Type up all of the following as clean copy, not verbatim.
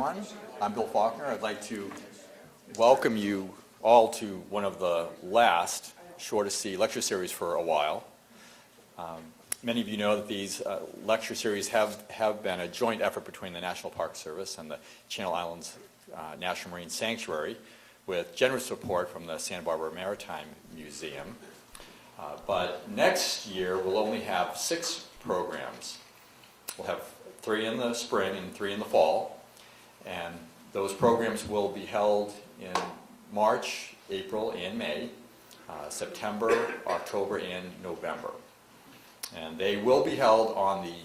everyone. I'm Bill Faulkner. I'd like to welcome you all to one of the last Shore-to-Sea lecture series for a while. Many of you know that these lecture series have been a joint effort between the National Park Service and the Channel Islands National Marine Sanctuary, with generous support from the Santa Barbara Maritime Museum. But next year we'll only have 6 programs. We'll have 3 in the spring and 3 in the fall, and those programs will be held in March, April, and May, September, October, and November. And they will be held on the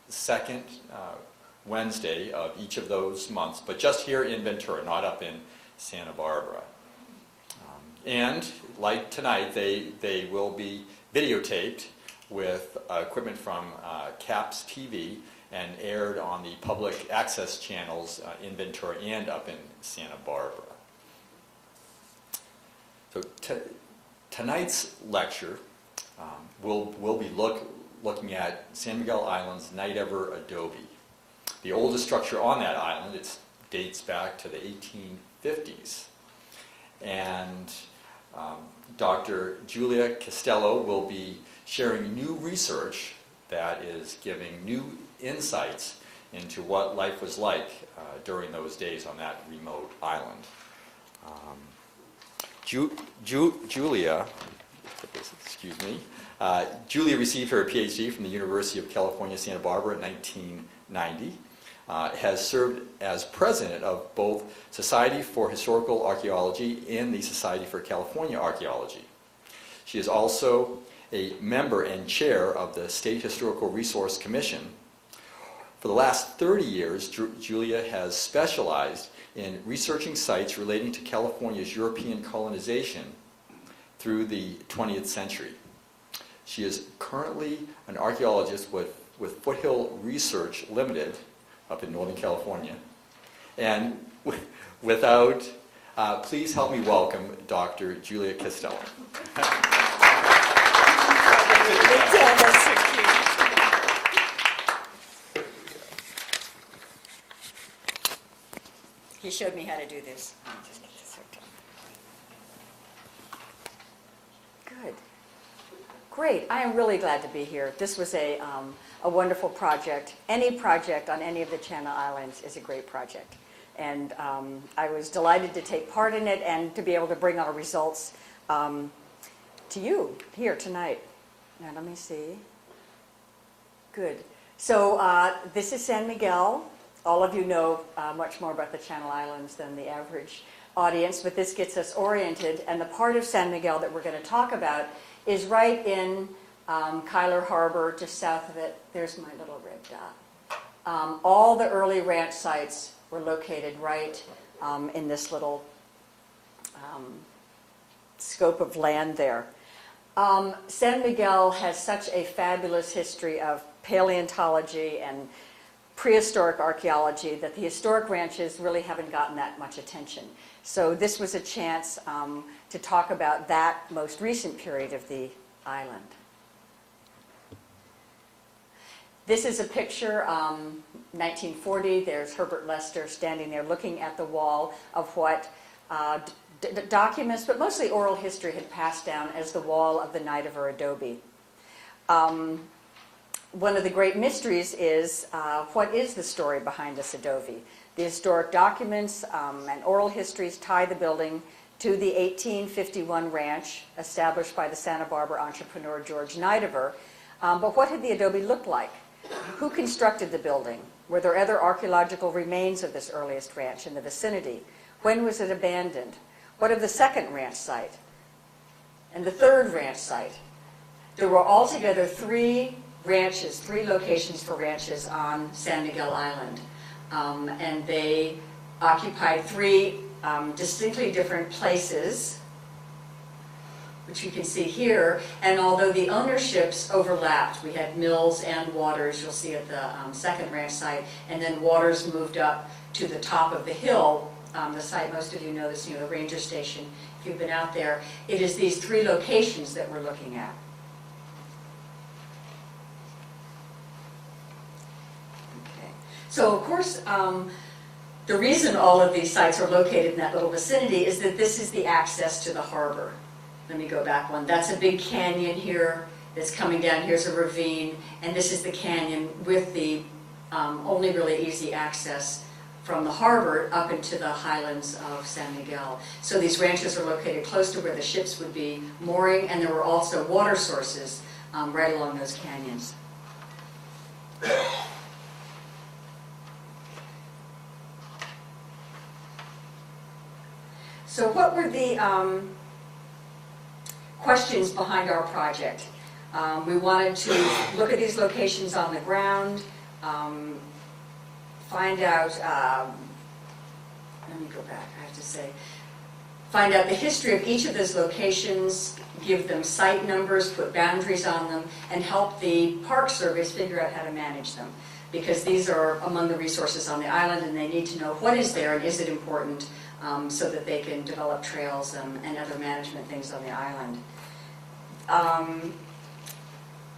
second Wednesday of each of those months, but just here in Ventura, not up in Santa Barbara. And like tonight, they will be videotaped with equipment from CAPS TV and aired on the public access channels in Ventura and up in Santa Barbara. So tonight's lecture will be looking at San Miguel Island's Nidever Adobe. The oldest structure on that island, it dates back to the 1850s. And Dr. Julia Costello will be sharing new research that is giving new insights into what life was like during those days on that remote island. Julia received her PhD from the University of California, Santa Barbara in 1990. Has served as president of both Society for Historical Archaeology and the Society for California Archaeology. She is also a member and chair of the State Historical Resource Commission. For the last 30 years, Julia has specialized in researching sites relating to California's European colonization through the 20th century. She is currently an archaeologist with Foothill Research Limited up in Northern California. And please help me welcome Dr. Julia Costello. He showed me how to do this. Good. Great. I am really glad to be here. This was a wonderful project. Any project on any of the Channel Islands is a great project. And I was delighted to take part in it and to be able to bring our results to you here tonight. Now let me see. Good. So this is San Miguel. All of you know much more about the Channel Islands than the average audience, but this gets us oriented. And the part of San Miguel that we're going to talk about is right in Kyler Harbor, just south of it. There's my little red dot. All the early ranch sites were located right in this little scope of land there. San Miguel has such a fabulous history of paleontology and prehistoric archaeology that the historic ranches really haven't gotten that much attention. So this was a chance to talk about that most recent period of the island. This is a picture, 1940. There's Herbert Lester standing there looking at the wall of what documents, but mostly oral history, had passed down as the wall of the Nidever Adobe. One of the great mysteries is what is the story behind this adobe? The historic documents and oral histories tie the building to the 1851 ranch established by the Santa Barbara entrepreneur George Nidever. But what had the adobe looked like? Who constructed the building? Were there other archaeological remains of this earliest ranch in the vicinity? When was it abandoned? What of the second ranch site? And the third ranch site? There were altogether 3 locations for ranches on San Miguel Island. And they occupied 3 distinctly different places, which you can see here. And although the ownerships overlapped, we had Mills and Waters, you'll see at the second ranch site, and then Waters moved up to the top of the hill. The site, most of you know this, the ranger station, if you've been out there. It is these 3 locations that we're looking at. So of course, The reason all of these sites are located in that little vicinity is that this is the access to the harbor. Let me go back one. That's a big canyon here that's coming down. Here's a ravine, and this is the canyon with the only really easy access from the harbor up into the highlands of San Miguel. So these ranches are located close to where the ships would be mooring, and there were also water sources right along those canyons. So what were the questions behind our project? We wanted to look at these locations on the ground, find out, let me go back, I have to say, find out the history of each of those locations, give them site numbers, put boundaries on them, and help the Park Service figure out how to manage them. Because these are among the resources on the island, and they need to know what is there and is it important, so that they can develop trails and other management things on the island.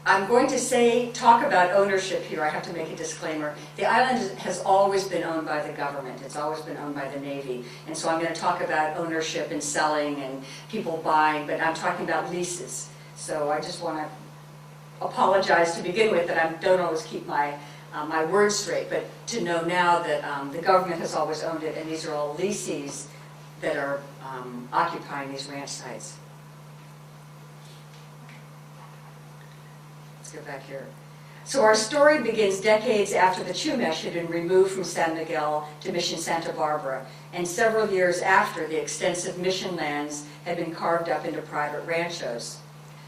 I'm going to talk about ownership here. I have to make a disclaimer. The island has always been owned by the government. It's always been owned by the Navy. And so I'm going to talk about ownership and selling and people buying, but I'm talking about leases. So I just want to apologize to begin with that I don't always keep my words straight, but to know now that the government has always owned it, and these are all leases that are occupying these ranch sites. Let's go back here. So our story begins decades after the Chumash had been removed from San Miguel to Mission Santa Barbara, and several years after the extensive mission lands had been carved up into private ranchos.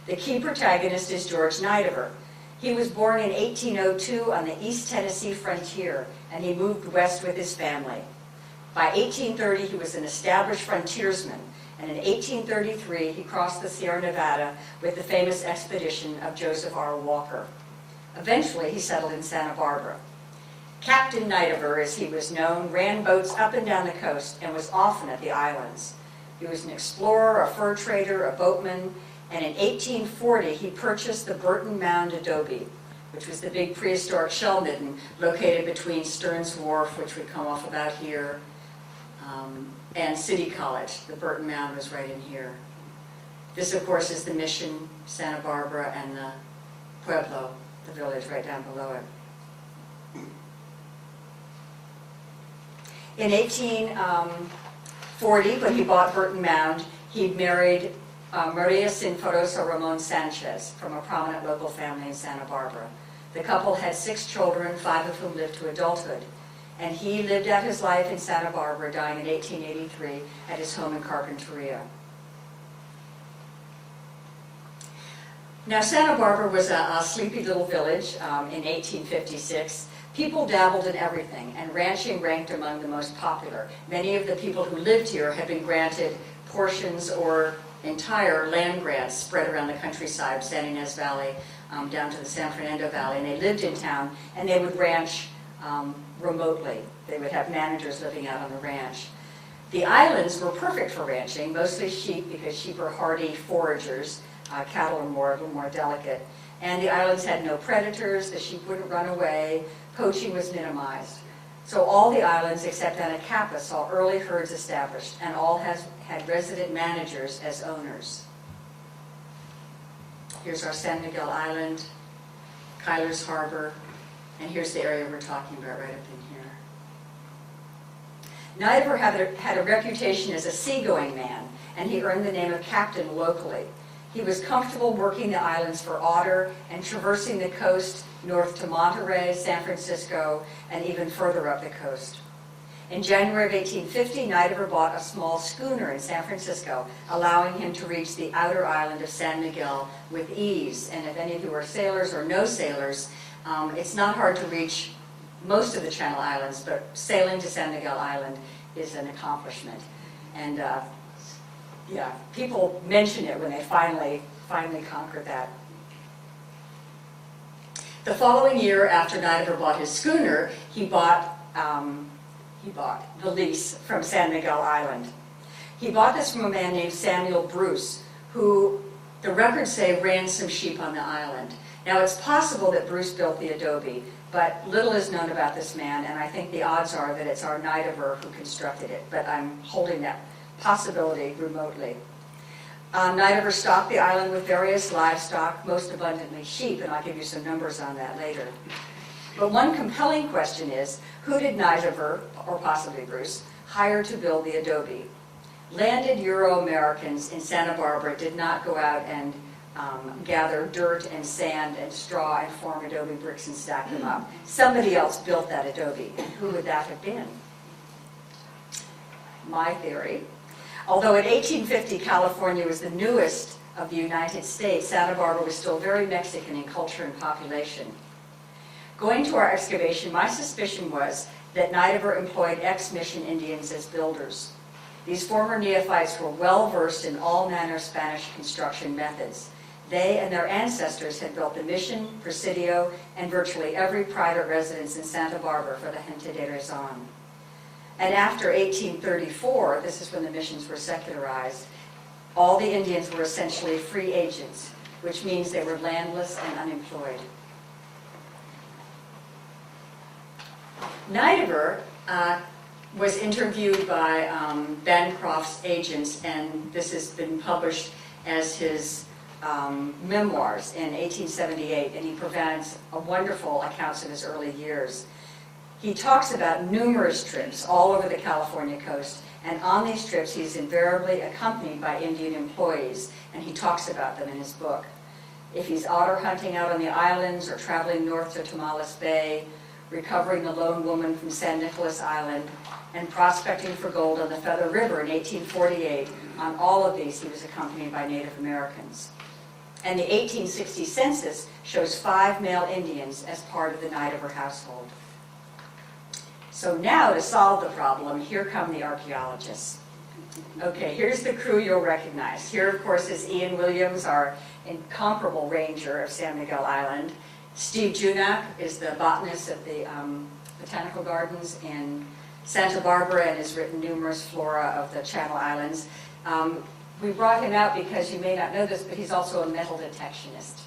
The key protagonist is George Nidever. He was born in 1802 on the East Tennessee frontier, and he moved west with his family. By 1830, he was an established frontiersman, and in 1833, he crossed the Sierra Nevada with the famous expedition of Joseph R. Walker. Eventually, he settled in Santa Barbara. Captain Nidever, as he was known, ran boats up and down the coast and was often at the islands. He was an explorer, a fur trader, a boatman, and in 1840, he purchased the Burton Mound adobe, which was the big prehistoric shell midden located between Stearns Wharf, which would come off about here, and City College. The Burton Mound was right in here. This, of course, is the Mission, Santa Barbara, and the Pueblo, the village right down below it. In 1840, when he bought Burton Mound, he married Maria Sinforosa Ramon Sanchez from a prominent local family in Santa Barbara. The couple had 6 children, 5 of whom lived to adulthood. And he lived out his life in Santa Barbara, dying in 1883 at his home in Carpinteria. Now, Santa Barbara was a sleepy little village in 1856. People dabbled in everything, and ranching ranked among the most popular. Many of the people who lived here had been granted portions or entire land grants spread around the countryside, San Ynez Valley, down to the San Fernando Valley, and they lived in town, and they would ranch remotely. They would have managers living out on the ranch. The islands were perfect for ranching, mostly sheep, because sheep are hardy foragers. Cattle are a little more delicate. And the islands had no predators, the sheep wouldn't run away, poaching was minimized. So all the islands except Anacapa saw early herds established, and all had resident managers as owners. Here's our San Miguel Island, Kyler's Harbor, and here's the area we're talking about right up in here. Nidever had a reputation as a seagoing man, and he earned the name of captain locally. He was comfortable working the islands for otter and traversing the coast north to Monterey, San Francisco, and even further up the coast. In January of 1850, Nidever bought a small schooner in San Francisco, allowing him to reach the outer island of San Miguel with ease. And if any of you are sailors or no sailors, it's not hard to reach most of the Channel Islands, but sailing to San Miguel Island is an accomplishment. And yeah, people mention it when they finally conquered that. The following year, after Nidever bought his schooner, he bought the lease from San Miguel Island. He bought this from a man named Samuel Bruce, who the records say ran some sheep on the island. Now, it's possible that Bruce built the adobe, but little is known about this man, and I think the odds are that it's our Nidever who constructed it, but I'm holding that possibility remotely. Nidever stocked the island with various livestock, most abundantly sheep, and I'll give you some numbers on that later. But one compelling question is, who did Nidever, or possibly Bruce, hire to build the adobe? Landed Euro-Americans in Santa Barbara did not go out and gather dirt and sand and straw and form adobe bricks and stack them up. Somebody else built that adobe, and who would that have been? My theory. Although in 1850 California was the newest of the United States, Santa Barbara was still very Mexican in culture and population. Going to our excavation, my suspicion was that Nidever employed ex-mission Indians as builders. These former neophytes were well versed in all manner of Spanish construction methods. They and their ancestors had built the Mission, Presidio, and virtually every private residence in Santa Barbara for the Gente de Razon. And after 1834, this is when the missions were secularized, all the Indians were essentially free agents, which means they were landless and unemployed. Nidever was interviewed by Bancroft's agents, and this has been published as his memoirs in 1878, and he provides a wonderful accounts of his early years. He talks about numerous trips all over the California coast, and on these trips he's invariably accompanied by Indian employees, and he talks about them in his book. If he's otter hunting out on the islands or traveling north to Tomales Bay, recovering the lone woman from San Nicolas Island, and prospecting for gold on the Feather River in 1848, on all of these he was accompanied by Native Americans. And the 1860 census shows 5 male Indians as part of the Nidever household. So now, to solve the problem, here come the archaeologists. Okay, here's the crew you'll recognize. Here, of course, is Ian Williams, our incomparable ranger of San Miguel Island. Steve Junak is the botanist at the Botanical Gardens in Santa Barbara and has written numerous flora of the Channel Islands. We brought him out because you may not know this, but he's also a metal detectionist.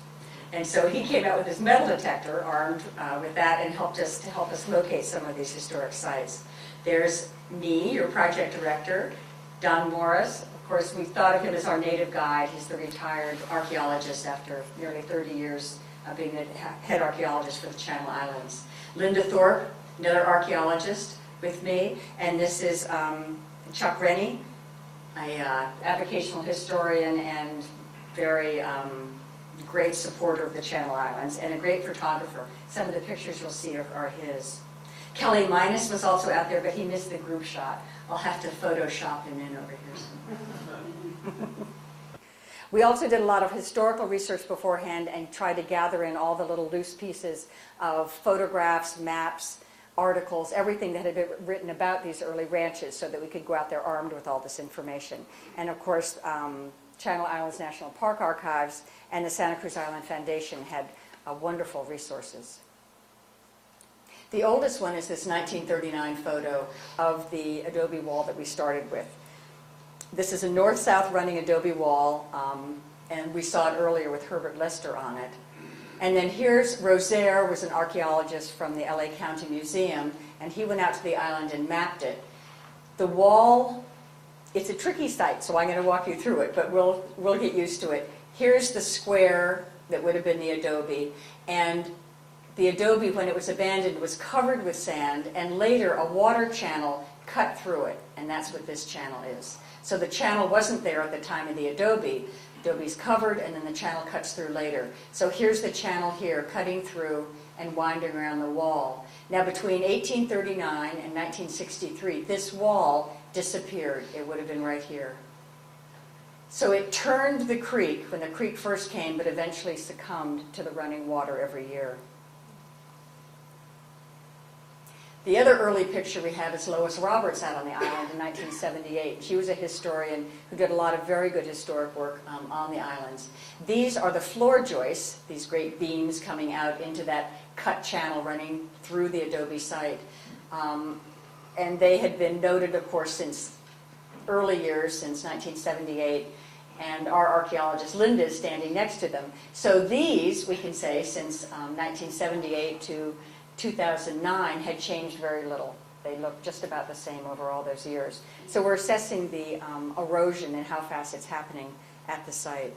And so he came out with his metal detector, armed with that, and helped us locate some of these historic sites. There's me, your project director, Don Morris. Of course, we thought of him as our native guide. He's the retired archaeologist after nearly 30 years of being the head archaeologist for the Channel Islands. Linda Thorpe, another archaeologist with me, and this is Chuck Rennie, an avocational historian and very great supporter of the Channel Islands, and a great photographer. Some of the pictures you'll see are his. Kelly Minus was also out there, but he missed the group shot. I'll have to Photoshop him in over here. We also did a lot of historical research beforehand and tried to gather in all the little loose pieces of photographs, maps, articles, everything that had been written about these early ranches so that we could go out there armed with all this information. And of course, Channel Islands National Park Archives and the Santa Cruz Island Foundation had wonderful resources. The oldest one is this 1939 photo of the Adobe Wall that we started with. This is a north-south running Adobe Wall, and we saw it earlier with Herbert Lester on it. And then here's Rosaire, was an archaeologist from the LA County Museum, and he went out to the island and mapped it. The wall, it's a tricky site, so I'm going to walk you through it, but we'll get used to it. Here's the square that would have been the adobe, and the adobe, when it was abandoned, was covered with sand, and later a water channel cut through it, and that's what this channel is. So the channel wasn't there at the time of the adobe. Adobe's covered, and then the channel cuts through later. So here's the channel here, cutting through and winding around the wall. Now, between 1839 and 1963, this wall disappeared. It would have been right here. So it turned the creek when the creek first came, but eventually succumbed to the running water every year. The other early picture we have is Lois Roberts out on the island in 1978. She was a historian who did a lot of very good historic work on the islands. These are the floor joists, these great beams coming out into that cut channel running through the adobe site. And they had been noted, of course, since early years, since 1978. And our archaeologist, Linda, is standing next to them. So these, we can say, since 1978 to 2009, had changed very little. They look just about the same over all those years. So we're assessing the erosion and how fast it's happening at the site.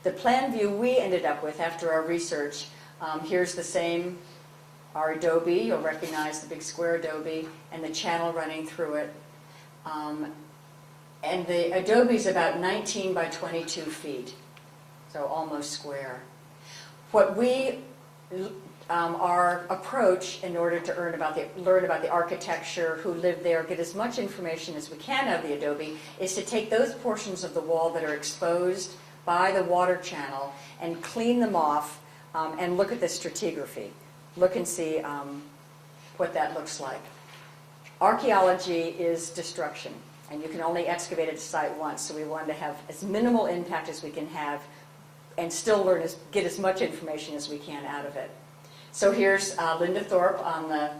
The plan view we ended up with after our research, here's the same, our adobe. You'll recognize the big square adobe and the channel running through it. And the adobe is about 19 by 22 feet, so almost square. What we, our approach in order to learn about the architecture, who lived there, get as much information as we can out of the adobe, is to take those portions of the wall that are exposed by the water channel and clean them off and look at the stratigraphy. Look and see what that looks like. Archaeology is destruction, and you can only excavate a site once, so we wanted to have as minimal impact as we can have and still get as much information as we can out of it. So here's Linda Thorpe on the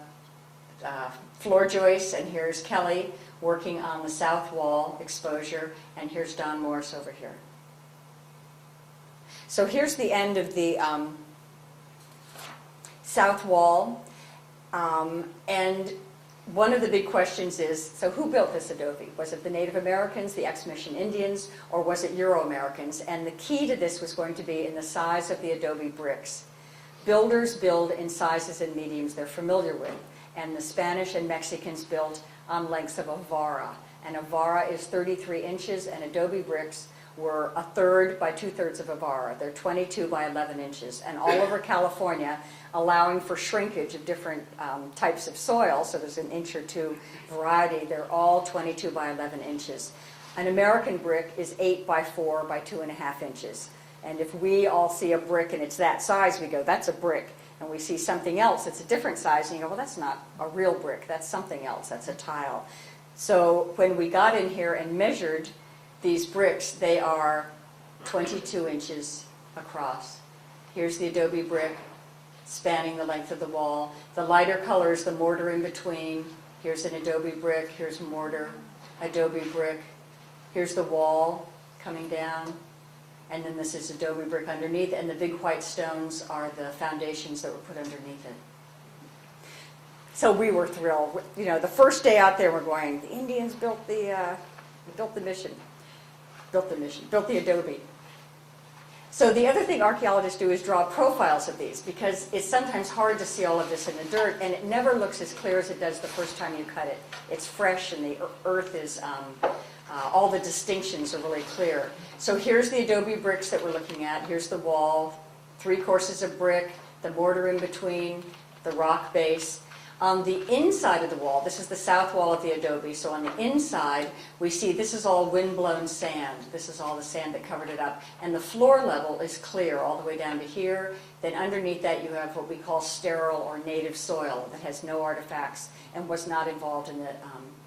floor joists, and here's Kelly working on the south wall exposure, and here's Don Morris over here. So here's the end of the south wall, and one of the big questions is, so who built this adobe? Was it the Native Americans, the ex-mission Indians, or was it Euro-Americans? And the key to this was going to be in the size of the adobe bricks. Builders build in sizes and mediums they're familiar with, and the Spanish and Mexicans built on lengths of a vara. And a vara is 33 inches, and adobe bricks were 1/3 by 2/3 of a vara. They're 22 by 11 inches. And all over California, allowing for shrinkage of different types of soil, so there's an inch or two variety, they're all 22 by 11 inches. An American brick is 8 by 4 by 2.5 inches. And if we all see a brick and it's that size, we go, that's a brick. And we see something else that's a different size, and you go, well, that's not a real brick, that's something else, that's a tile. So when we got in here and measured these bricks, they are 22 inches across. Here's the adobe brick spanning the length of the wall. The lighter colors, the mortar in between. Here's an adobe brick, here's mortar, adobe brick. Here's the wall coming down. And then this is adobe brick underneath, and the big white stones are the foundations that were put underneath it. So we were thrilled. You know, the first day out there, we're going, the Indians built the mission, built the adobe. So the other thing archaeologists do is draw profiles of these, because it's sometimes hard to see all of this in the dirt, and it never looks as clear as it does the first time you cut it. It's fresh, and the earth is, all the distinctions are really clear. So here's the adobe bricks that we're looking at. Here's the wall, 3 courses of brick, the mortar in between, the rock base. On the inside of the wall, this is the south wall of the adobe, so on the inside, we see this is all windblown sand. This is all the sand that covered it up. And the floor level is clear all the way down to here. Then underneath that, you have what we call sterile or native soil that has no artifacts and was not involved in the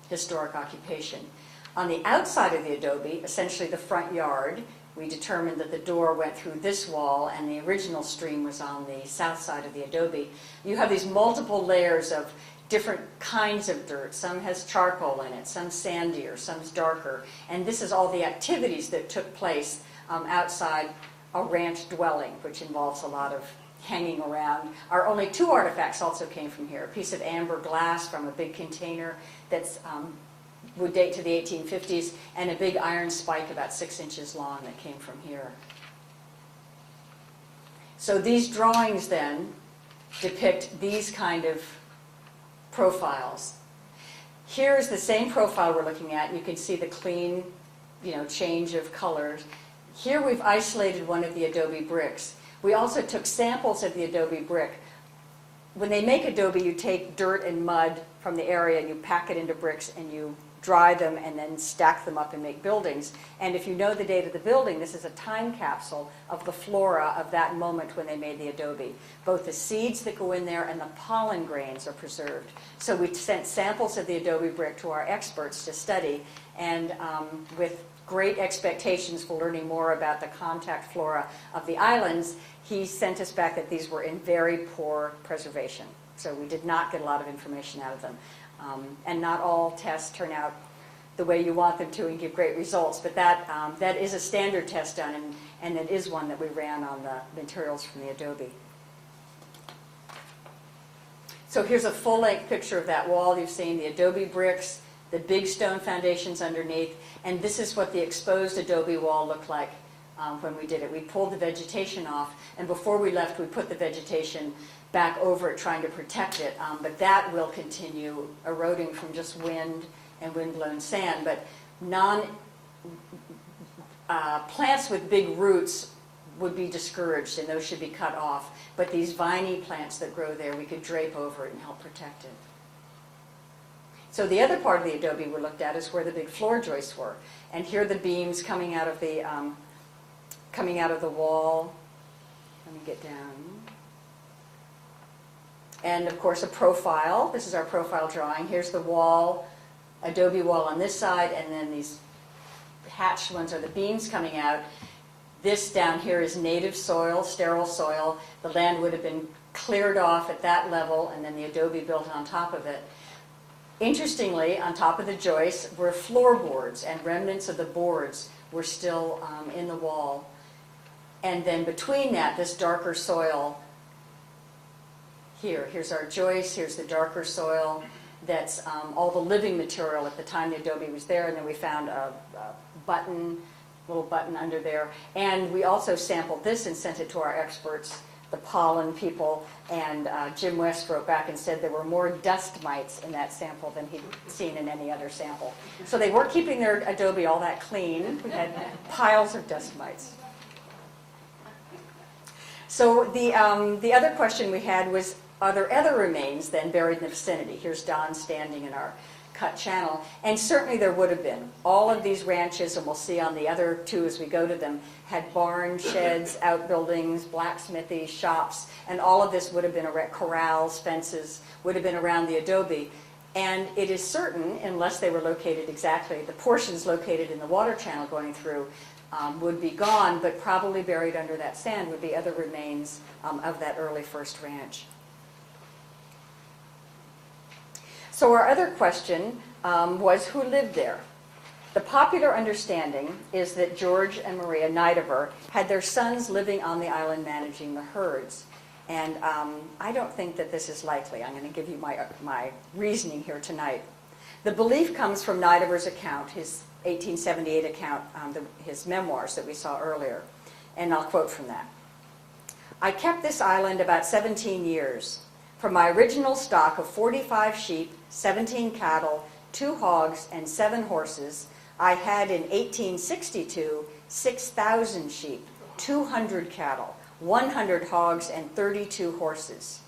historic occupation. On the outside of the adobe, essentially the front yard, we determined that the door went through this wall and the original stream was on the south side of the adobe. You have these multiple layers of different kinds of dirt. Some has charcoal in it, some sandier, some's darker. And this is all the activities that took place outside a ranch dwelling, which involves a lot of hanging around. Our only 2 artifacts also came from here. A piece of amber glass from a big container that's would date to the 1850s, and a big iron spike about 6 inches long that came from here. So these drawings then depict these kind of profiles. Here is the same profile we're looking at. You can see the clean, change of colors. Here we've isolated one of the adobe bricks. We also took samples of the adobe brick. When they make adobe, you take dirt and mud from the area and you pack it into bricks and you dry them and then stack them up and make buildings. And if you know the date of the building, this is a time capsule of the flora of that moment when they made the adobe. Both the seeds that go in there and the pollen grains are preserved. So we sent samples of the adobe brick to our experts to study, and with great expectations for learning more about the contact flora of the islands, he sent us back that these were in very poor preservation. So we did not get a lot of information out of them. And not all tests turn out the way you want them to and give great results. But that is a standard test done, and it is one that we ran on the materials from the Adobe. So here's a full-length picture of that wall. You've seen the Adobe bricks, the big stone foundations underneath, and this is what the exposed Adobe wall looked like when we did it. We pulled the vegetation off, and before we left, we put the vegetation back over it, trying to protect it. But that will continue eroding from just wind and wind-blown sand. But plants with big roots would be discouraged, and those should be cut off. But these viney plants that grow there, we could drape over it and help protect it. So the other part of the adobe we looked at is where the big floor joists were. And here are the beams coming out of the wall. Let me get down. And of course a profile. This is our profile drawing. Here's the wall, adobe wall on this side, and then these hatched ones are the beams coming out. This down here is native soil, sterile soil. The land would have been cleared off at that level, and then the adobe built on top of it. Interestingly, on top of the joists were floorboards, and remnants of the boards were still in the wall. And then between that, this darker soil here. Here's our joist, here's the darker soil. That's all the living material at the time the adobe was there, and then we found a little button under there. And we also sampled this and sent it to our experts, the pollen people, and Jim West wrote back and said there were more dust mites in that sample than he'd seen in any other sample. So they weren't keeping their adobe all that clean. We had piles of dust mites. So the other question we had was, are there other remains then buried in the vicinity? Here's Don standing in our cut channel, and certainly there would have been. All of these ranches, and we'll see on the other two as we go to them, had barns, sheds, outbuildings, blacksmithy, shops, and all of this would have been corrals, fences, would have been around the adobe. And it is certain, unless they were located exactly, the portions located in the water channel going through would be gone, but probably buried under that sand would be other remains of that early first ranch. So our other question was who lived there? The popular understanding is that George and Maria Nidever had their sons living on the island managing the herds. And I don't think that this is likely. I'm going to give you my reasoning here tonight. The belief comes from Nidever's account, his 1878 account, his memoirs that we saw earlier. And I'll quote from that. "I kept this island about 17 years. From my original stock of 45 sheep, 17 cattle, 2 hogs, and 7 horses, I had in 1862 6,000 sheep, 200 cattle, 100 hogs, and 32 horses.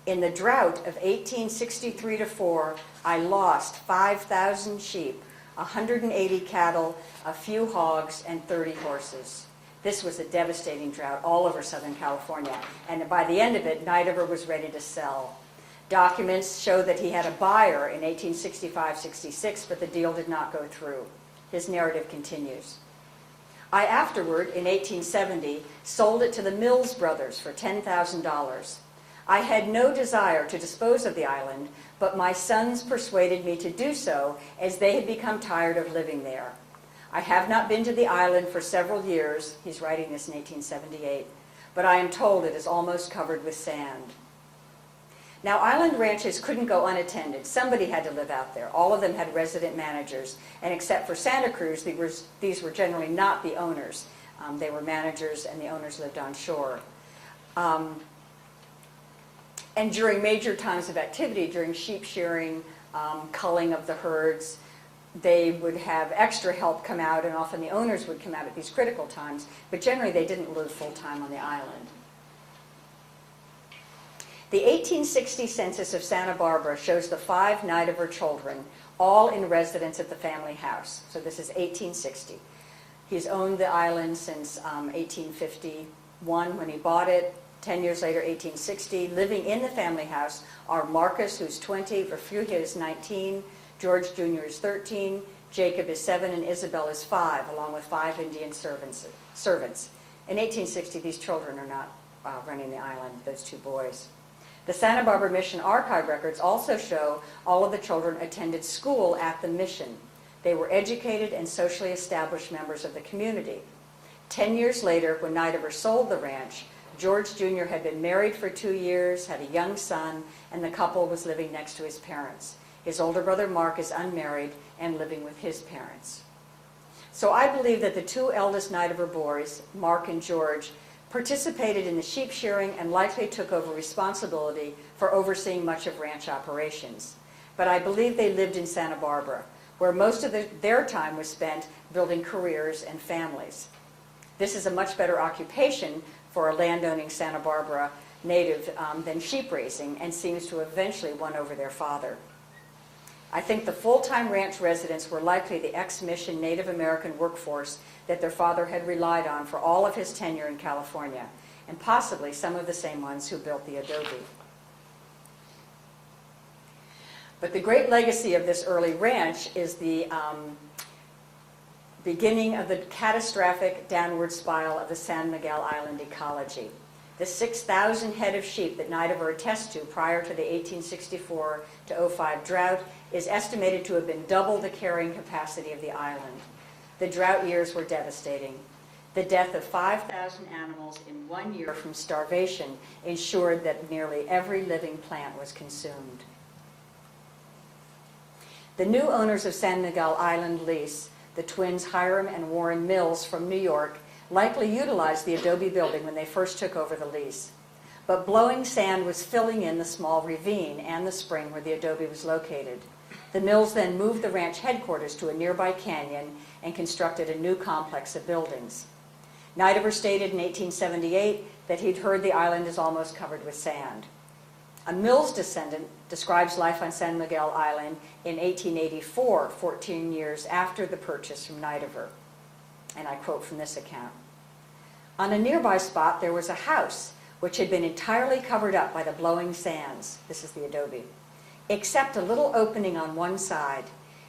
In the drought of 1863-4, I lost 5,000 sheep, 180 cattle, a few hogs, and 30 horses. This was a devastating drought all over Southern California, and by the end of it, Nidever was ready to sell. Documents show that he had a buyer in 1865-66, but the deal did not go through." His narrative continues. "I afterward, in 1870, sold it to the Mills brothers for $10,000. I had no desire to dispose of the island, but my sons persuaded me to do so as they had become tired of living there. I have not been to the island for several years," he's writing this in 1878, "but I am told it is almost covered with sand." Now, island ranches couldn't go unattended. Somebody had to live out there. All of them had resident managers, and except for Santa Cruz, these were generally not the owners. They were managers, and the owners lived on shore. And during major times of activity, during sheep shearing, culling of the herds, they would have extra help come out, and often the owners would come out at these critical times, but generally they didn't live full-time on the island. The 1860 census of Santa Barbara shows the 5 Nidever children, all in residence at the family house. So this is 1860. He's owned the island since 1851 when he bought it. 10 years later, 1860. Living in the family house are Marcus, who's 20, Refugio is 19, George Jr. is 13, Jacob is 7, and Isabel is 5, along with 5 Indian servants. In 1860, these children are not running the island, those 2 boys. The Santa Barbara Mission archive records also show all of the children attended school at the mission. They were educated and socially established members of the community. 10 years later, when Nidever sold the ranch, George Jr. had been married for 2 years, had a young son, and the couple was living next to his parents. His older brother, Mark, is unmarried and living with his parents. So I believe that the two eldest Nidever boys, Mark and George, participated in the sheep shearing and likely took over responsibility for overseeing much of ranch operations. But I believe they lived in Santa Barbara, where most of their time was spent building careers and families. This is a much better occupation for a landowning Santa Barbara native than sheep raising, and seems to have eventually won over their father. I think the full-time ranch residents were likely the ex-mission Native American workforce that their father had relied on for all of his tenure in California, and possibly some of the same ones who built the adobe. But the great legacy of this early ranch is the beginning of the catastrophic downward spiral of the San Miguel Island ecology. The 6,000 head of sheep that Nidever attests to prior to the 1864 to 05 drought is estimated to have been double the carrying capacity of the island. The drought years were devastating. The death of 5,000 animals in 1 year from starvation ensured that nearly every living plant was consumed. The new owners of San Miguel Island lease, the twins Hiram and Warren Mills from New York, likely utilized the adobe building when they first took over the lease. But blowing sand was filling in the small ravine and the spring where the adobe was located. The Mills then moved the ranch headquarters to a nearby canyon and constructed a new complex of buildings. Nidever stated in 1878 that he'd heard the island is almost covered with sand. A Mills descendant describes life on San Miguel Island in 1884, 14 years after the purchase from Nidever. And I quote from this account. On a nearby spot, there was a house which had been entirely covered up by the blowing sands. This is the adobe. Except a little opening on one side.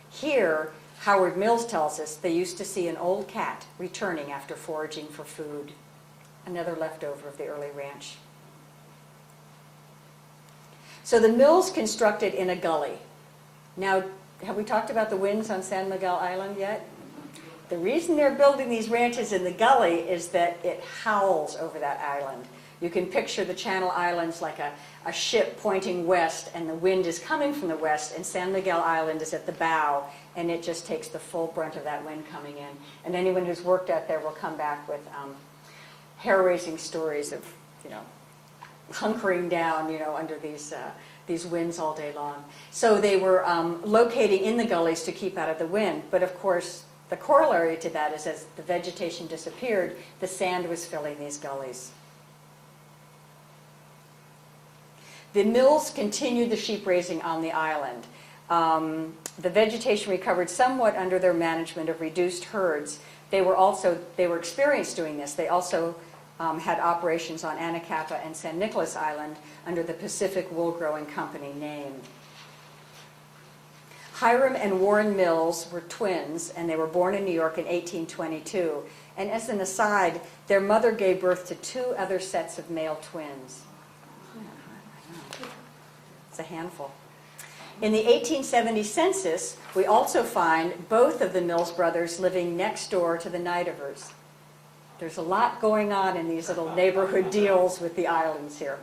Here, Howard Mills tells us, they used to see an old cat returning after foraging for food. Another leftover of the early ranch. So the Mills constructed in a gully. Now, have we talked about the winds on San Miguel Island yet? The reason they're building these ranches in the gully is that it howls over that island. You can picture the Channel Islands like a ship pointing west, and the wind is coming from the west, and San Miguel Island is at the bow, and it just takes the full brunt of that wind coming in. And anyone who's worked out there will come back with hair-raising stories of, hunkering down, under these winds all day long. So they were locating in the gullies to keep out of the wind, but of course, the corollary to that is as the vegetation disappeared, the sand was filling these gullies. The Mills continued the sheep raising on the island. The vegetation recovered somewhat under their management of reduced herds. They were experienced doing this. They also had operations on Anacapa and San Nicolas Island under the Pacific Wool Growing Company name. Hiram and Warren Mills were twins, and they were born in New York in 1822. And as an aside, their mother gave birth to 2 other sets of male twins. It's a handful. In the 1870 census, we also find both of the Mills brothers living next door to the Nidevers. There's a lot going on in these little neighborhood deals with the islands here.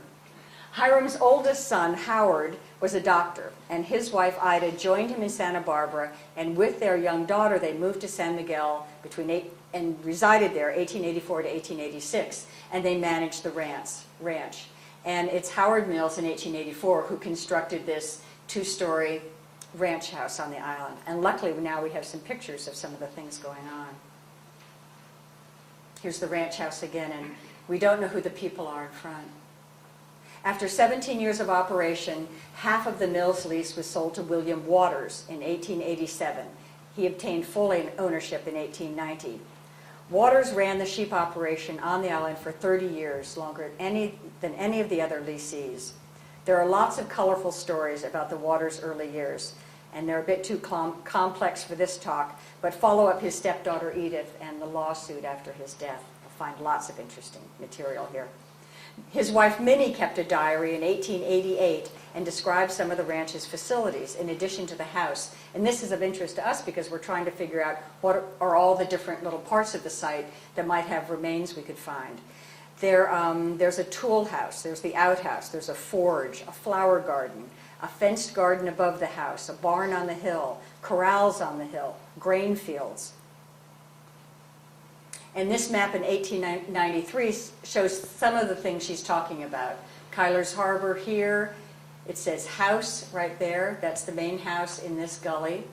Hiram's oldest son, Howard, was a doctor, and his wife, Ida, joined him in Santa Barbara, and with their young daughter, they moved to San Miguel and resided there 1884 to 1886, and they managed the ranch. And it's Howard Mills in 1884 who constructed this 2-story ranch house on the island. And luckily, now we have some pictures of some of the things going on. Here's the ranch house again, and we don't know who the people are in front. After 17 years of operation, half of the Mills lease was sold to William Waters in 1887. He obtained full ownership in 1890. Waters ran the sheep operation on the island for 30 years, longer than any of the other lessees. There are lots of colorful stories about the Waters' early years, and they're a bit too complex for this talk, but follow up his stepdaughter Edith and the lawsuit after his death. You'll find lots of interesting material here. His wife Minnie kept a diary in 1888 and described some of the ranch's facilities in addition to the house. And this is of interest to us because we're trying to figure out what are all the different little parts of the site that might have remains we could find. There's a tool house, there's the outhouse, there's a forge, a flower garden, a fenced garden above the house, a barn on the hill, corrals on the hill, grain fields. And this map in 1893 shows some of the things she's talking about. Cuyler's Harbor here, it says house right there, that's the main house in this gully.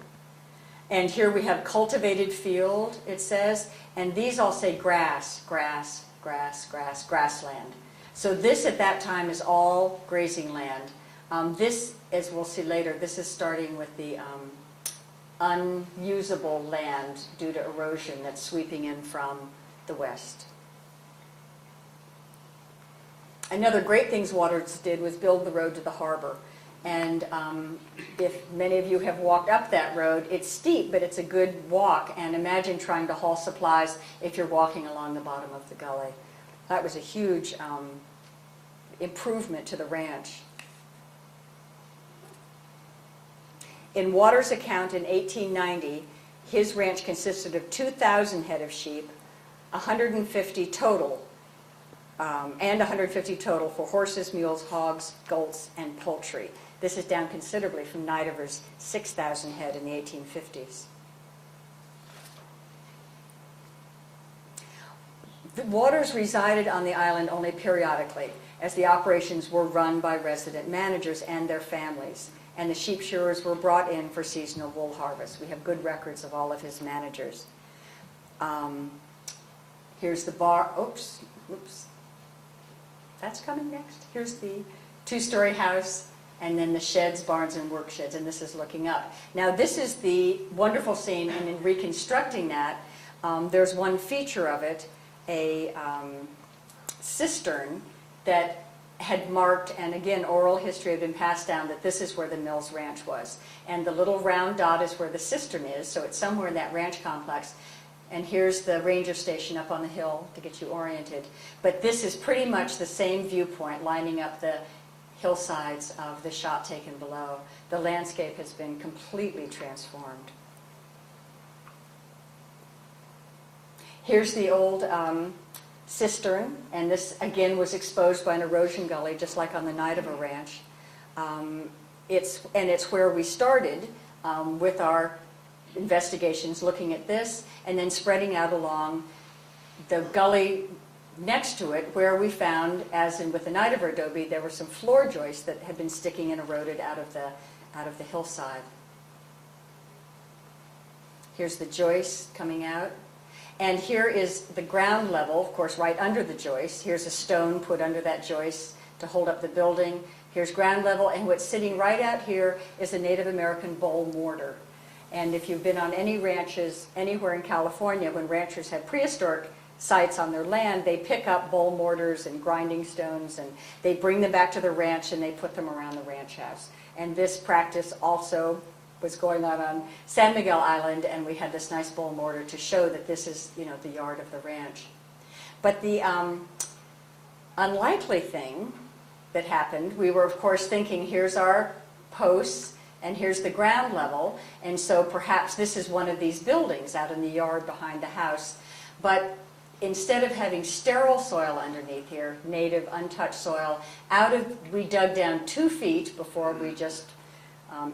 And here we have cultivated field, it says, and these all say grass, grass, grass, grass, grassland. So this at that time is all grazing land. This, as we'll see later, this is starting with the unusable land due to erosion that's sweeping in from the west. Another great thing Waters did was build the road to the harbor. And if many of you have walked up that road, it's steep, but it's a good walk. And imagine trying to haul supplies if you're walking along the bottom of the gully. That was a huge improvement to the ranch. In Waters' account in 1890, his ranch consisted of 2,000 head of sheep, 150 total, and 150 total for horses, mules, hogs, goats, and poultry. This is down considerably from Nidever's 6,000 head in the 1850s. The Waters resided on the island only periodically, as the operations were run by resident managers and their families, and the sheep shearers were brought in for seasonal wool harvest. We have good records of all of his managers. Here's the bar. Oops. That's coming next. Here's the two-story house, and then the sheds, barns, and work sheds, and this is looking up. Now, this is the wonderful scene, and in reconstructing that, there's one feature of it, a cistern that had marked, and again, oral history had been passed down, that this is where the Mills Ranch was. And the little round dot is where the cistern is, so it's somewhere in that ranch complex. And here's the ranger station up on the hill to get you oriented. But this is pretty much the same viewpoint, lining up the hillsides of the shot taken below. The landscape has been completely transformed. Here's the old cistern, and this again was exposed by an erosion gully, just like on the Nidever Ranch. It's where we started with our investigations, looking at this, and then spreading out along the gully next to it, where we found, as in with the Nidever adobe, there were some floor joists that had been sticking and eroded out of the hillside. Here's the joists coming out. And here is the ground level, of course, right under the joist. Here's a stone put under that joist to hold up the building. Here's ground level, and what's sitting right out here is a Native American bowl mortar. And if you've been on any ranches anywhere in California, when ranchers have prehistoric sites on their land, they pick up bowl mortars and grinding stones, and they bring them back to the ranch, and they put them around the ranch house. And this practice also was going on San Miguel Island, and we had this nice bowl mortar to show that this is, the yard of the ranch. But the unlikely thing that happened, we were, of course, thinking, here's our posts, and here's the ground level, and so perhaps this is one of these buildings out in the yard behind the house. But instead of having sterile soil underneath here, native, untouched soil, we dug down 2 feet before we just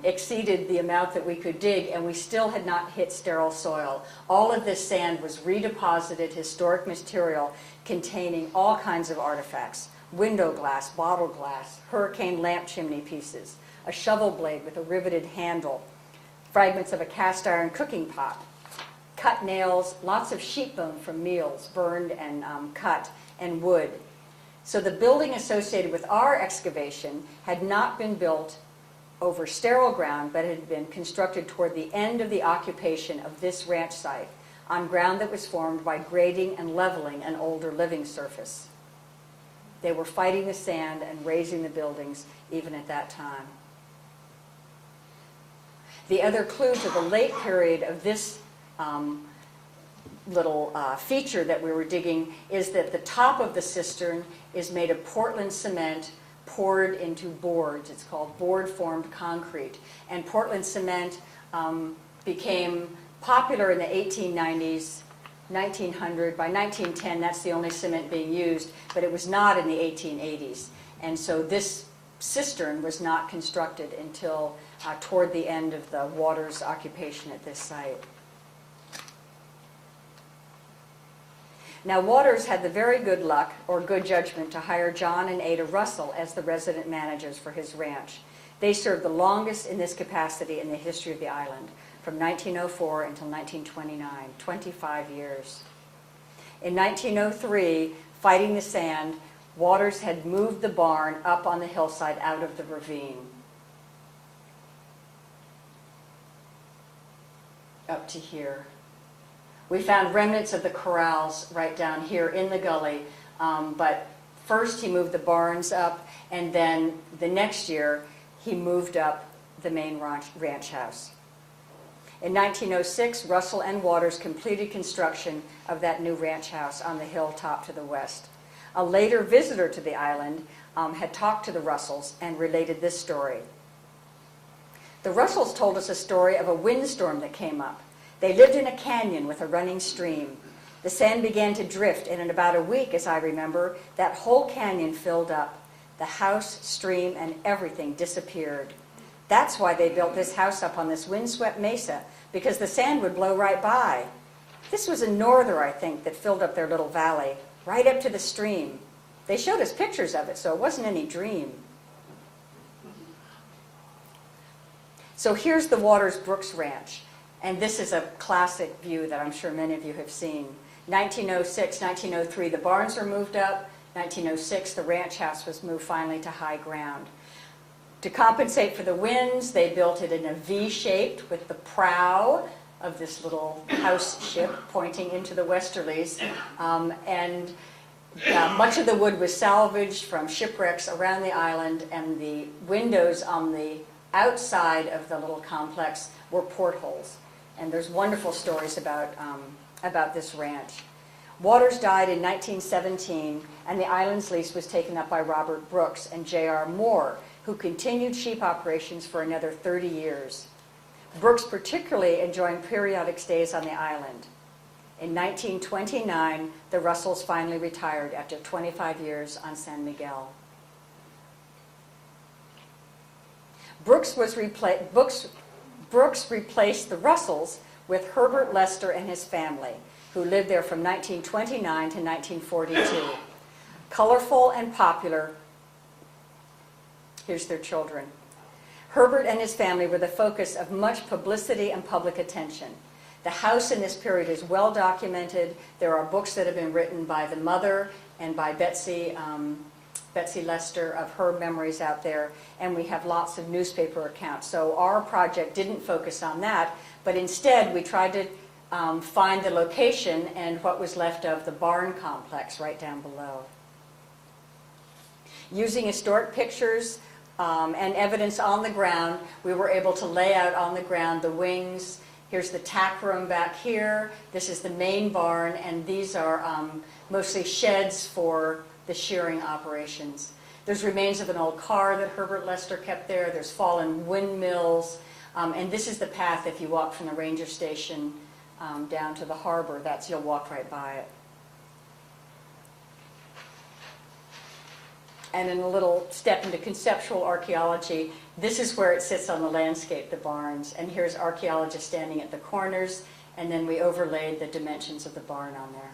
exceeded the amount that we could dig, and we still had not hit sterile soil. All of this sand was redeposited historic material containing all kinds of artifacts: window glass, bottle glass, hurricane lamp chimney pieces, a shovel blade with a riveted handle, fragments of a cast iron cooking pot, cut nails, lots of sheep bone from meals, burned and cut, and wood. So the building associated with our excavation had not been built over sterile ground, but had been constructed toward the end of the occupation of this ranch site, on ground that was formed by grading and leveling an older living surface. They were fighting the sand and raising the buildings even at that time. The other clue to the late period of this little feature that we were digging is that the top of the cistern is made of Portland cement poured into boards. It's called board-formed concrete. And Portland cement became popular in the 1890s, 1900. By 1910, that's the only cement being used, but it was not in the 1880s. And so this cistern was not constructed until toward the end of the Waters occupation at this site. Now, Waters had the very good luck, or good judgment, to hire John and Ada Russell as the resident managers for his ranch. They served the longest in this capacity in the history of the island, from 1904 until 1929, 25 years. In 1903, fighting the sand, Waters had moved the barn up on the hillside out of the ravine. Up to here. We found remnants of the corrals right down here in the gully, but first he moved the barns up, and then the next year he moved up the main ranch house. In 1906, Russell and Waters completed construction of that new ranch house on the hilltop to the west. A later visitor to the island had talked to the Russells and related this story. The Russells told us a story of a windstorm that came up. They lived in a canyon with a running stream. The sand began to drift, and in about a week, as I remember, that whole canyon filled up. The house, stream, and everything disappeared. That's why they built this house up on this windswept mesa, because the sand would blow right by. This was a norther, I think, that filled up their little valley, right up to the stream. They showed us pictures of it, so it wasn't any dream. So here's the Waters Brooks Ranch. And this is a classic view that I'm sure many of you have seen. 1906, 1903, the barns were moved up. 1906, the ranch house was moved finally to high ground. To compensate for the winds, they built it in a V-shaped with the prow of this little house ship pointing into the westerlies. Much of the wood was salvaged from shipwrecks around the island, and the windows on the outside of the little complex were portholes. And there's wonderful stories about this ranch. Waters died in 1917, and the island's lease was taken up by Robert Brooks and J.R. Moore, who continued sheep operations for another 30 years. Brooks particularly enjoying periodic stays on the island. In 1929, the Russells finally retired after 25 years on San Miguel. Brooks replaced the Russells with Herbert Lester and his family, who lived there from 1929 to 1942. Colorful and popular, here's their children. Herbert and his family were the focus of much publicity and public attention. The house in this period is well documented. There are books that have been written by the mother and by Betsy Lester of her memories out there, and we have lots of newspaper accounts. So our project didn't focus on that, but instead we tried to find the location and what was left of the barn complex right down below. Using historic pictures and evidence on the ground, we were able to lay out on the ground the wings. Here's the tack room back here. This is the main barn, and these are mostly sheds for the shearing operations. There's remains of an old car that Herbert Lester kept there. There's fallen windmills. And this is the path if you walk from the ranger station down to the harbor. You'll walk right by it. And in a little step into conceptual archaeology, this is where it sits on the landscape, the barns. And here's archaeologists standing at the corners, and then we overlaid the dimensions of the barn on there.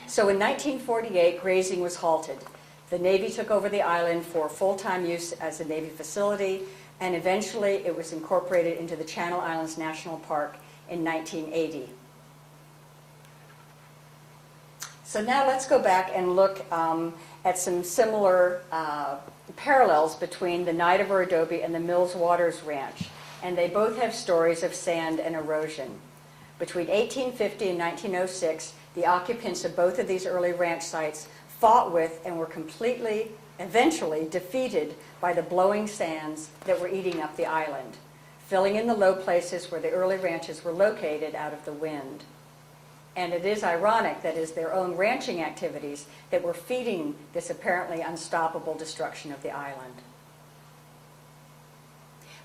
So in 1948, grazing was halted. The Navy took over the island for full-time use as a Navy facility, and eventually it was incorporated into the Channel Islands National Park in 1980. So now let's go back and look at some similar parallels between the Nidever Adobe and the Mills Waters Ranch. And they both have stories of sand and erosion. Between 1850 and 1906, the occupants of both of these early ranch sites fought with and were eventually defeated by the blowing sands that were eating up the island. filling in the low places where the early ranches were located out of the wind. And it is ironic that it is their own ranching activities that were feeding this apparently unstoppable destruction of the island.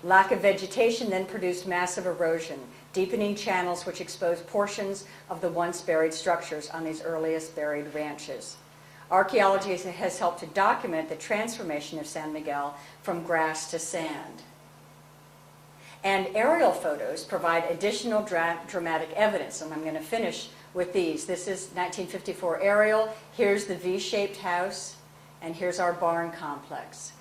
Lack of vegetation then produced massive erosion, deepening channels which exposed portions of the once buried structures on these earliest buried ranches. Archaeology has helped to document the transformation of San Miguel from grass to sand. And aerial photos provide additional dramatic evidence, and I'm going to finish with these. This is 1954 aerial. Here's the V-shaped house, and here's our barn complex.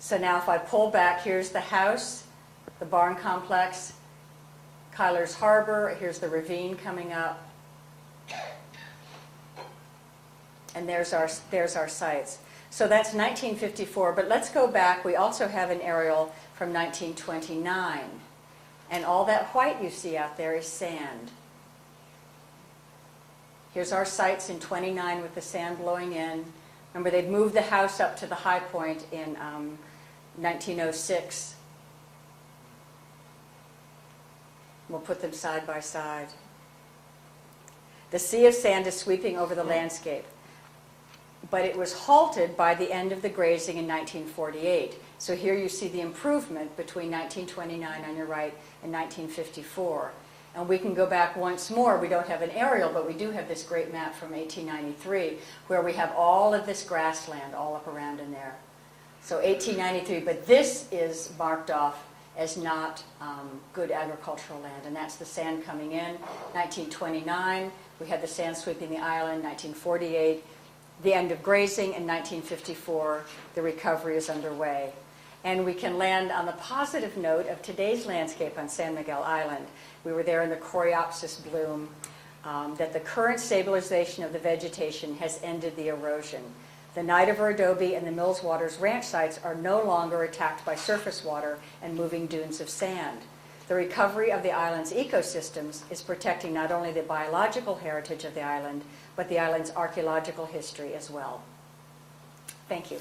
So now if I pull back, here's the house, the barn complex, Kyler's Harbor, here's the ravine coming up, and there's our sites. So that's 1954, but let's go back. We also have an aerial from 1929, and all that white you see out there is sand. Here's our sites in 29 with the sand blowing in. Remember, they'd moved the house up to the high point in 1906. We'll put them side by side. The sea of sand is sweeping over the landscape, but it was halted by the end of the grazing in 1948. So here you see the improvement between 1929 on your right and 1954. And we can go back once more. We don't have an aerial, but we do have this great map from 1893 where we have all of this grassland all up around in there. So 1893, but this is marked off as not good agricultural land, and that's the sand coming in. 1929, we had the sand sweeping the island. 1948, the end of grazing. In 1954, the recovery is underway. And we can land on the positive note of today's landscape on San Miguel Island. We were there in the Coreopsis bloom, that the current stabilization of the vegetation has ended the erosion. The Nidever adobe and the Mills Waters ranch sites are no longer attacked by surface water and moving dunes of sand. The recovery of the island's ecosystems is protecting not only the biological heritage of the island, but the island's archaeological history as well. Thank you.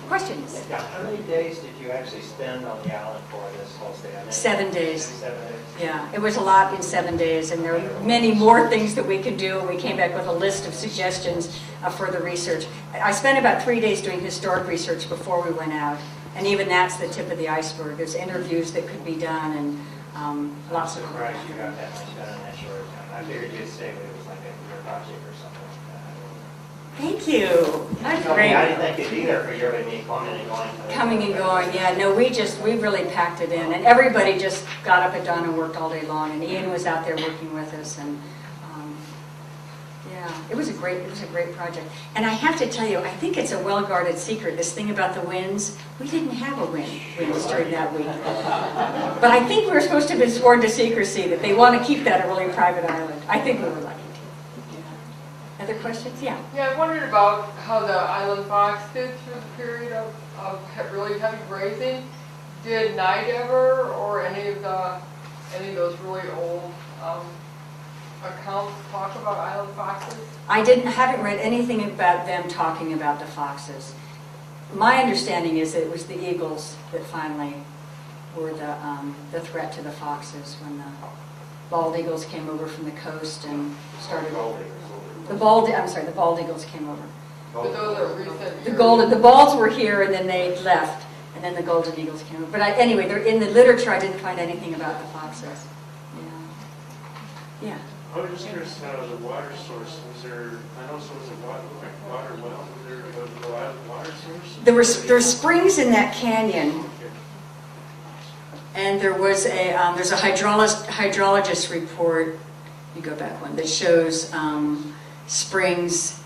Questions? Yeah, how many days did you actually spend on the island for this whole stay? 7 days. 7 days. Yeah, it was a lot in 7 days, and there are many more things that we could do. We came back with a list of suggestions for the research. I spent about 3 days doing historic research before we went out, and even that's the tip of the iceberg. There's interviews that could be done, and lots of... I'm surprised you got that much done in that short time. I figured you'd say it was like a year project or something. Thank you. That's I great. didn't think it'd be there for you to be coming and going. Coming and going, yeah. No, we really packed it in, and everybody just got up at dawn and worked all day long. And Ian was out there working with us, and yeah, it was a great project. And I have to tell you, I think it's a well-guarded secret. This thing about the winds, we didn't have a winds during that week. But I think we were supposed to have been sworn to secrecy that they want to keep that a really private island. I think we were lucky. Other questions? Yeah. Yeah, I wondered about how the island fox did through the period of really heavy grazing. Did Nidever or any of those really old accounts talk about island foxes? I haven't read anything about them talking about the foxes. My understanding is that it was the eagles that finally were the threat to the foxes when the bald eagles came over from the coast and started. The bald eagles came over. But those are recent. The balds were here and then they left, and then the golden eagles came over. But anyway, they're in the literature. I didn't find anything about the foxes. Yeah. I was just curious how the water source was there. I know so was a water well. Was there a water source? There were springs in that canyon, and there's a hydrologist report. You go back one that shows springs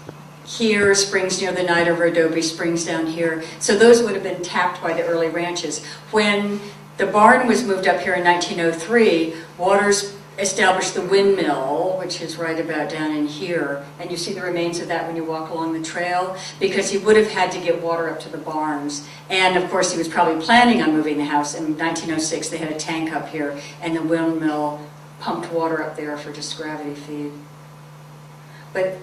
here, springs near the Nidever adobe, springs down here. So those would have been tapped by the early ranches. When the barn was moved up here in 1903, Waters established the windmill, which is right about down in here, and you see the remains of that when you walk along the trail, because he would have had to get water up to the barns. And of course he was probably planning on moving the house. In 1906 they had a tank up here, and the windmill pumped water up there for just gravity feed. But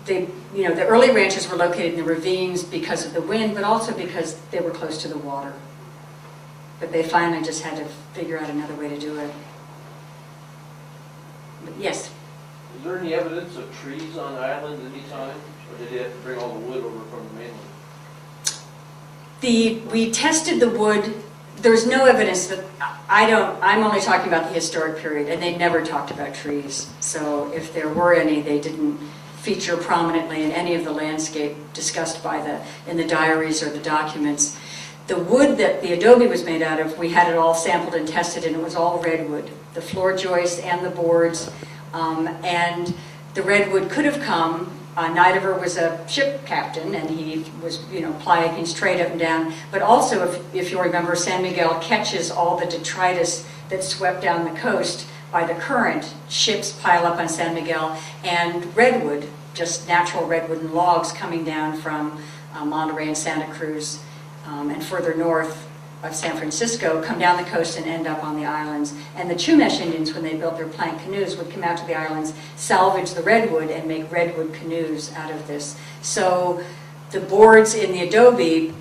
they, the early ranches were located in the ravines because of the wind, but also because they were close to the water. But they finally just had to figure out another way to do it. But yes. Is there any evidence of trees on the island at any time, or did they have to bring all the wood over from the mainland? We tested the wood. There's no evidence that, I'm only talking about the historic period, and they never talked about trees. So if there were any, they didn't feature prominently in any of the landscape discussed in the diaries or the documents. The wood that the adobe was made out of, we had it all sampled and tested, and it was all redwood. The floor joists and the boards, and the redwood could have come. Nidever was a ship captain, and he was, plying his trade up and down. But also, if you remember, San Miguel catches all the detritus that swept down the coast by the current. Ships pile up on San Miguel, and redwood, just natural redwood and logs coming down from Monterey and Santa Cruz, and further north of San Francisco, come down the coast and end up on the islands. And the Chumash Indians, when they built their plank canoes, would come out to the islands, salvage the redwood, and make redwood canoes out of this. So the boards in the adobe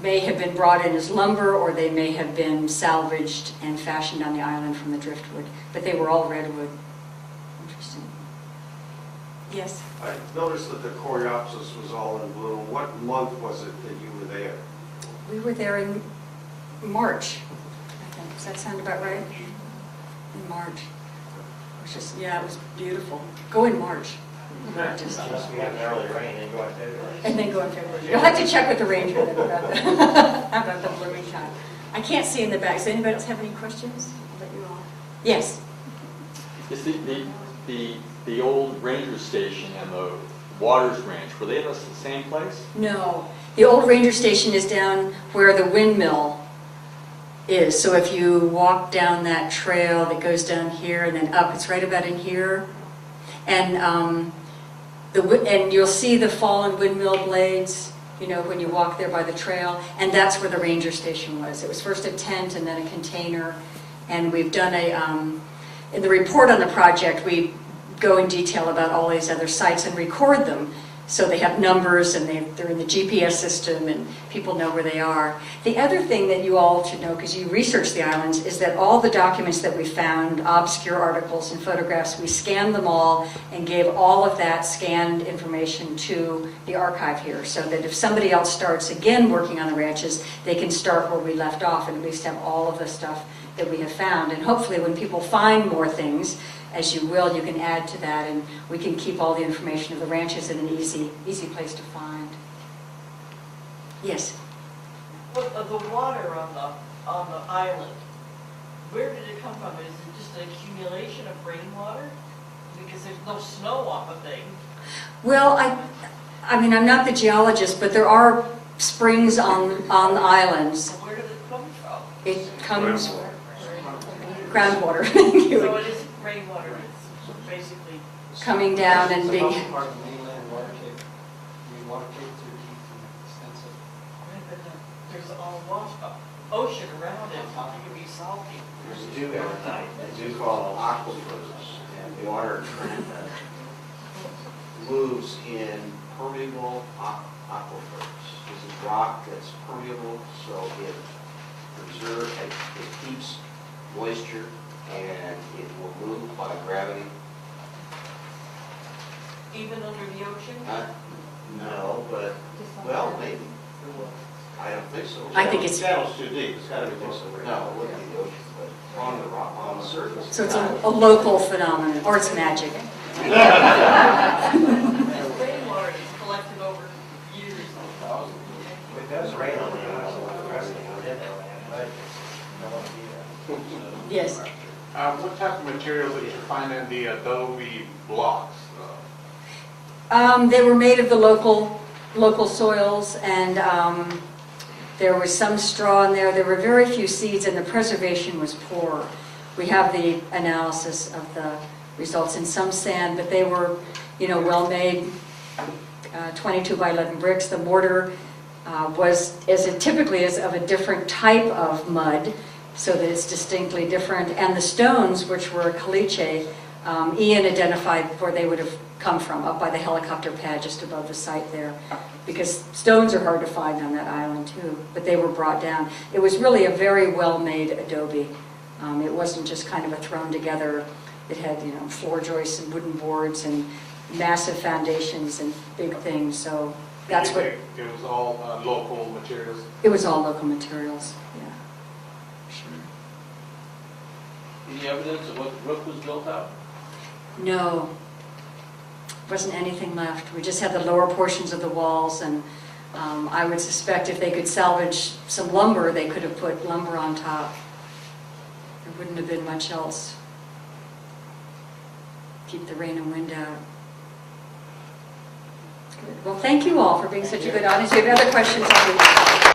may have been brought in as lumber, or they may have been salvaged and fashioned on the island from the driftwood. But they were all redwood. Interesting. Yes? I noticed that the coreopsis was all in bloom. What month was it that you were there? We were there in March, I think. Does that sound about right? In March. It was just, it was beautiful. Go in March. Just, Unless we have an early rain and go in February. and then go in February. You'll have to check with the ranger then about about the blooming time. I can't see in the back. Does anybody else have any questions? I'll let you all. Yes. Is the old ranger station and the Waters Ranch, were they in the same place? No. The old ranger station is down where the windmill is. So if you walk down that trail that goes down here and then up, it's right about in here. And and you'll see the fallen windmill blades, when you walk there by the trail. And that's where the ranger station was. It was first a tent and then a container. And we've done in the report on the project, we go in detail about all these other sites and record them. So they have numbers, and they're in the GPS system, and people know where they are. The other thing that you all should know, because you researched the islands, is that all the documents that we found, obscure articles and photographs, we scanned them all and gave all of that scanned information to the archive here, so that if somebody else starts again working on the ranches, they can start where we left off and at least have all of the stuff that we have found. And hopefully when people find more things, as you will, you can add to that, and we can keep all the information of the ranches in an easy place to find. Yes? Well, the water on the island, where did it come from? Is it just an accumulation of rainwater? Because there's no snow on the thing. Well, I mean, I'm not the geologist, but there are springs on the islands. So where did it come from? It comes groundwater. Thank you. So it is rainwater, it's basically... Coming down and being... It's part of the mainland water table. Water table to keep the extensive. There's all ocean around it, it can be salty. There's a dew every night. They do call aquifers, and the water moves in permeable aquifers. This is rock that's permeable, so it preserves, it keeps moisture, and it will move by gravity. Even under the ocean? No, but, well, maybe. I don't think so. I think it's... Channel's too deep, it's gotta be close to the No, it wouldn't be the ocean, but on the rock, on the surface. So it's a local phenomenon, or it's magic. Rainwater is collected over years. It does rain on the island, the rest of it. Yes. What type of materials did you find in the adobe blocks? They were made of the local soils, and there was some straw in there. There were very few seeds, and the preservation was poor. We have the analysis of the results in some sand, but they were, well-made, 22 by 11 bricks. The mortar was, as it typically is, of a different type of mud, so that it's distinctly different. And the stones, which were caliche, Ian identified before they would have come from, up by the helicopter pad just above the site there. Because stones are hard to find on that island too, but they were brought down. It was really a very well-made adobe. It wasn't just kind of a thrown together. It had, floor joists and wooden boards and massive foundations and big things, so that's what... It was all local materials? It was all local materials, yeah. Sure. Any evidence of what the roof was built out? No. Wasn't anything left. We just had the lower portions of the walls, and I would suspect if they could salvage some lumber, they could have put lumber on top. There wouldn't have been much else. Keep the rain and wind out. Good. Well, thank you all for being such a good audience. If you have other questions, I'll be